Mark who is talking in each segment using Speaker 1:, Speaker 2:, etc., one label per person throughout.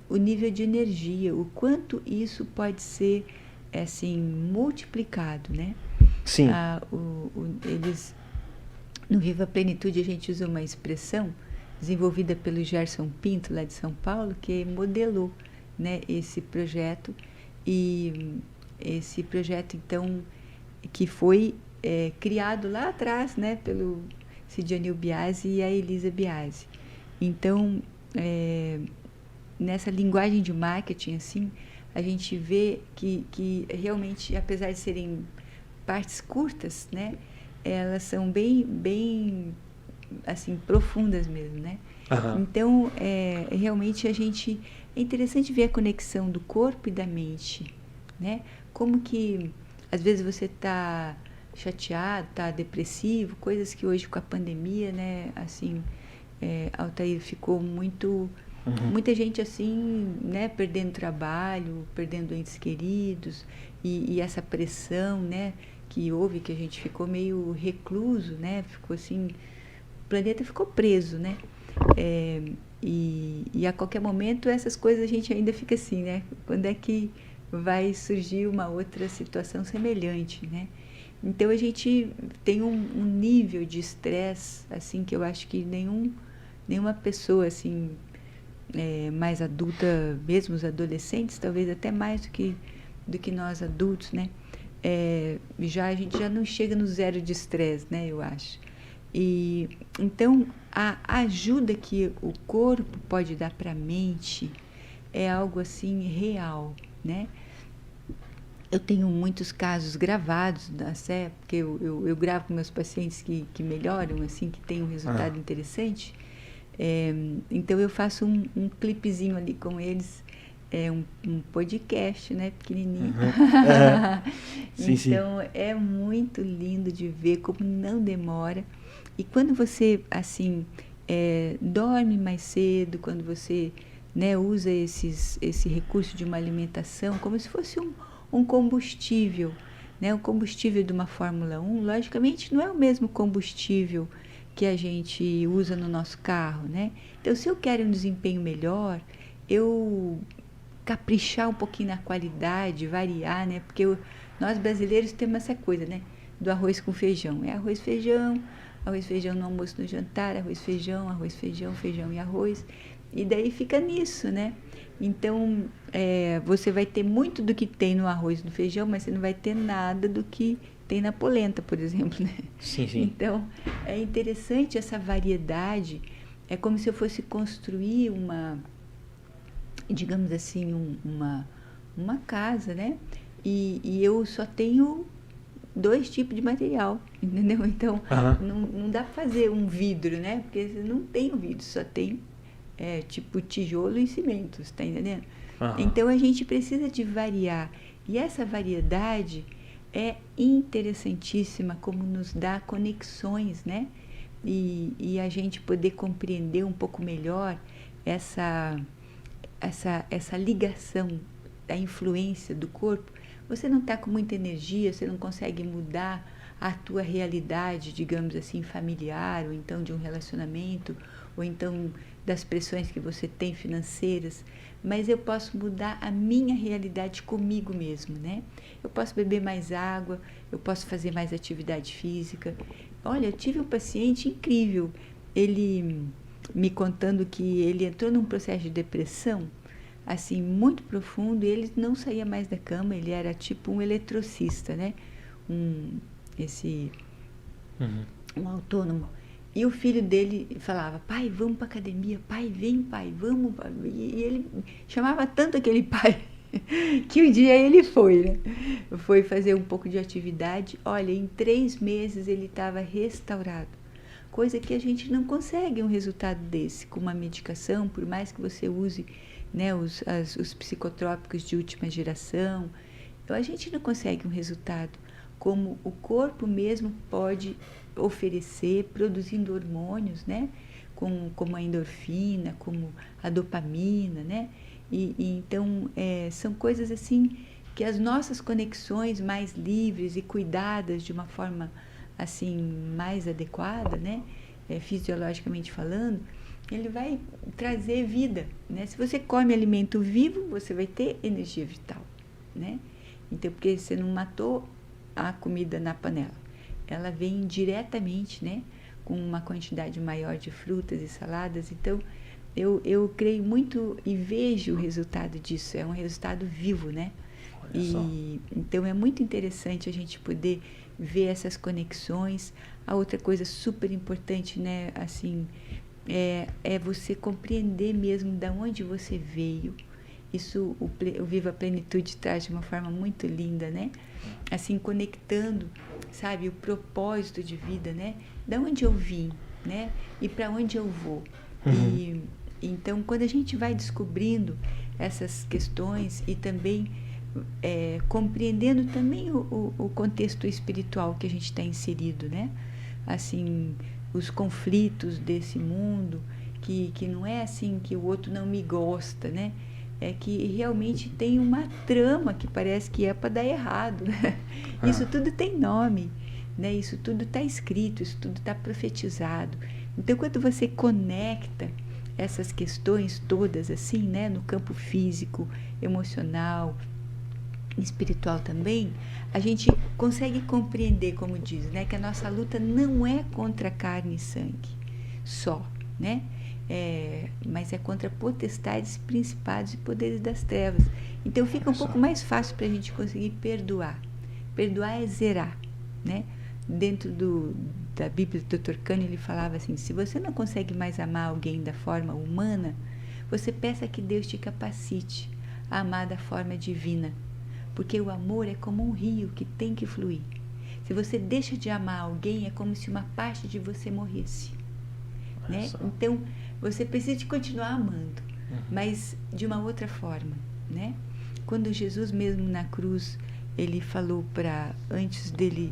Speaker 1: o nível de energia, o quanto isso pode ser assim multiplicado, né?
Speaker 2: Sim.
Speaker 1: Eles no Viva Plenitude a gente usa uma expressão desenvolvida pelo Gerson Pinto lá de São Paulo que modelou, né, esse projeto, e esse projeto então que foi criado lá atrás, né, pelo Sidionil Biasi e a Elisa Biasi. Então, nessa linguagem de marketing, assim, a gente vê que realmente, apesar de serem partes curtas, né, elas são bem assim, profundas mesmo, né?
Speaker 2: Aham.
Speaker 1: Então, realmente é interessante ver a conexão do corpo e da mente, né? Como que, às vezes você está chateado, está depressivo, coisas que hoje com a pandemia, né, assim, Altair, ficou muita gente assim, né, perdendo trabalho, perdendo entes queridos, e essa pressão, né, que houve, que a gente ficou meio recluso, né, ficou assim, o planeta ficou preso, né, e a qualquer momento essas coisas a gente ainda fica assim, né, quando é que vai surgir uma outra situação semelhante, né? Então a gente tem um nível de estresse assim que eu acho que nenhuma pessoa assim mais adulta, mesmo os adolescentes, talvez até mais do que nós adultos, né? A gente já não chega no zero de estresse, né? Eu acho. E então a ajuda que o corpo pode dar para a mente é algo assim real, né? Eu tenho muitos casos gravados da SE, porque eu gravo com meus pacientes que melhoram, assim, que têm um resultado interessante. Então eu faço um clipezinho ali com eles, um podcast, né, pequenininho.
Speaker 2: Sim, sim.
Speaker 1: Então é muito lindo de ver como não demora. E quando você, assim, dorme mais cedo, quando você, né, usa esse recurso de uma alimentação como se fosse um combustível, né, um combustível de uma Fórmula 1, logicamente não é o mesmo combustível que a gente usa no nosso carro, né? Então, se eu quero um desempenho melhor, eu caprichar um pouquinho na qualidade, variar, né? Porque nós brasileiros temos essa coisa, né? Do arroz com feijão. É arroz, feijão no almoço, no jantar, arroz, feijão, feijão e arroz. E daí fica nisso, né? Então, você vai ter muito do que tem no arroz e no feijão, mas você não vai ter nada do que tem na polenta, por exemplo, né?
Speaker 2: Sim, sim.
Speaker 1: Então, é interessante essa variedade. É como se eu fosse construir digamos assim, uma casa, né? E eu só tenho 2 tipos de material, entendeu? Então,
Speaker 2: Aham.
Speaker 1: não dá para fazer um vidro, né? Porque você não tem o vidro, só tem tipo tijolo e cimento, está entendendo?
Speaker 2: Aham.
Speaker 1: Então a gente precisa de variar. E essa variedade é interessantíssima, como nos dá conexões, né? E a gente poder compreender um pouco melhor essa ligação da influência do corpo. Você não está com muita energia, você não consegue mudar a tua realidade, digamos assim, familiar, ou então de um relacionamento, ou então das pressões que você tem financeiras, mas eu posso mudar a minha realidade comigo mesmo, né? Eu posso beber mais água, eu posso fazer mais atividade física. Olha, eu tive um paciente incrível, ele me contando que ele entrou num processo de depressão, assim, muito profundo, e ele não saía mais da cama, ele era tipo um eletrocista, né? Esse um autônomo. E o filho dele falava, pai, vamos para academia, pai, vem, pai, vamos. E ele chamava tanto aquele pai que um dia ele foi, né? Foi fazer um pouco de atividade. Olha, em 3 meses ele estava restaurado. Coisa que a gente não consegue um resultado desse com uma medicação, por mais que você use, né, os psicotrópicos de última geração. Então, a gente não consegue um resultado como o corpo mesmo pode oferecer, produzindo hormônios, né? Como a endorfina, como a dopamina, né? Então, são coisas assim que as nossas conexões mais livres e cuidadas de uma forma assim mais adequada, né? Fisiologicamente falando, ele vai trazer vida, né? Se você come alimento vivo, você vai ter energia vital, né? Então, porque você não matou a comida na panela, ela vem diretamente, né? Com uma quantidade maior de frutas e saladas. Então, eu creio muito e vejo o resultado disso, é um resultado vivo, né? E então é muito interessante a gente poder ver essas conexões. A outra coisa super importante, né, assim, é você compreender mesmo de onde você veio. Isso o Viva a Plenitude traz de uma forma muito linda, né? Assim, conectando, sabe, o propósito de vida, né? Da onde eu vim, né? E para onde eu vou. E então, quando a gente vai descobrindo essas questões e também compreendendo também o contexto espiritual que a gente está inserido, né? Assim, os conflitos desse mundo, que não é assim que o outro não me gosta, né? É que realmente tem uma trama que parece que é para dar errado, né? Isso tudo tem nome, né? Isso tudo está escrito, isso tudo está profetizado. Então, quando você conecta essas questões todas assim, né? No campo físico, emocional, espiritual também, a gente consegue compreender, como diz, né, que a nossa luta não é contra carne e sangue só, né? Mas é contra potestades, principados e poderes das trevas. Então fica um pouco mais fácil para a gente conseguir perdoar. Perdoar é zerar, né? Dentro da Bíblia do Dr. Kahneman, ele falava assim: se você não consegue mais amar alguém da forma humana, você peça que Deus te capacite a amar da forma divina. Porque o amor é como um rio que tem que fluir. Se você deixa de amar alguém, é como se uma parte de você morresse, né? Então, você precisa de continuar amando, mas de uma outra forma, né? Quando Jesus mesmo na cruz, ele falou antes dele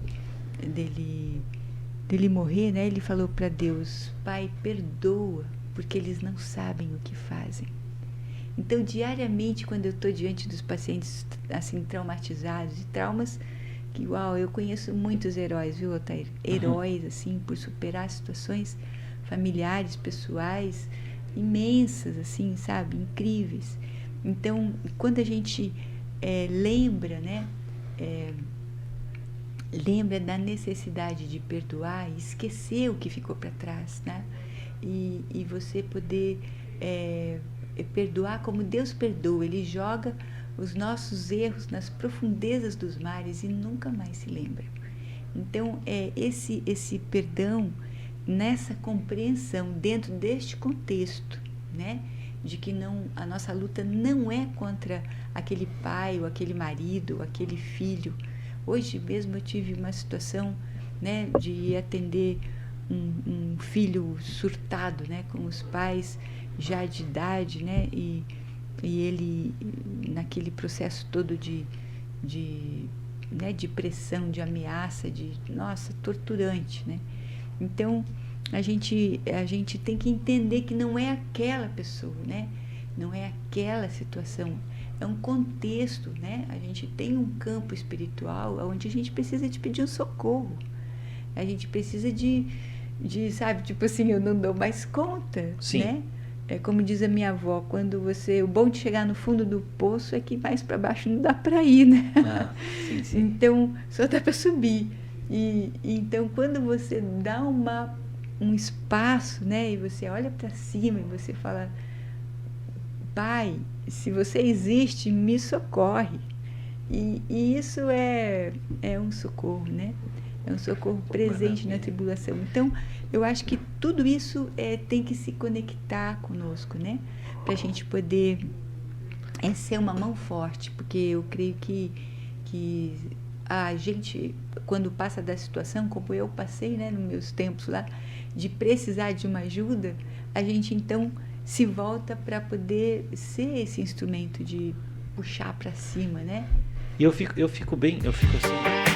Speaker 1: morrer, né? Ele falou para Deus: Pai, perdoa, porque eles não sabem o que fazem. Então, diariamente, quando eu estou diante dos pacientes assim traumatizados e traumas, que uau, eu conheço muitos heróis, viu, Otair? Heróis, assim, por superar situações familiares, pessoais, imensas, assim, sabe? Incríveis. Então, quando a gente lembra, né? Lembra da necessidade de perdoar e esquecer o que ficou para trás, né? E você poder perdoar como Deus perdoa. Ele joga os nossos erros nas profundezas dos mares e nunca mais se lembra. Então, esse perdão, nessa compreensão, dentro deste contexto, né, de que a nossa luta não é contra aquele pai, ou aquele marido, ou aquele filho. Hoje mesmo eu tive uma situação, né, de ir atender um filho surtado, né, com os pais já de idade, né, e ele naquele processo todo de pressão, de ameaça, torturante, né? Então a gente tem que entender que não é aquela pessoa, né? Não é aquela situação, é um contexto, né? A gente tem um campo espiritual onde a gente precisa de pedir um socorro, a gente precisa de sabe, tipo assim, eu não dou mais conta,
Speaker 2: Sim.
Speaker 1: Né? É como diz a minha avó, o bom de chegar no fundo do poço é que mais para baixo não dá para ir, né?
Speaker 2: Sim.
Speaker 1: Então, só dá para subir. E então, quando você dá um espaço, né? E você olha para cima e você fala: Pai, se você existe, me socorre. E isso é um socorro, né? É um socorro presente na tribulação. Então, eu acho que tudo isso tem que se conectar conosco, né? Para a gente poder ser uma mão forte, porque eu creio que a gente, quando passa da situação, como eu passei, né, nos meus tempos lá, de precisar de uma ajuda, a gente então se volta para poder ser esse instrumento de puxar para cima, né?
Speaker 2: E eu fico assim...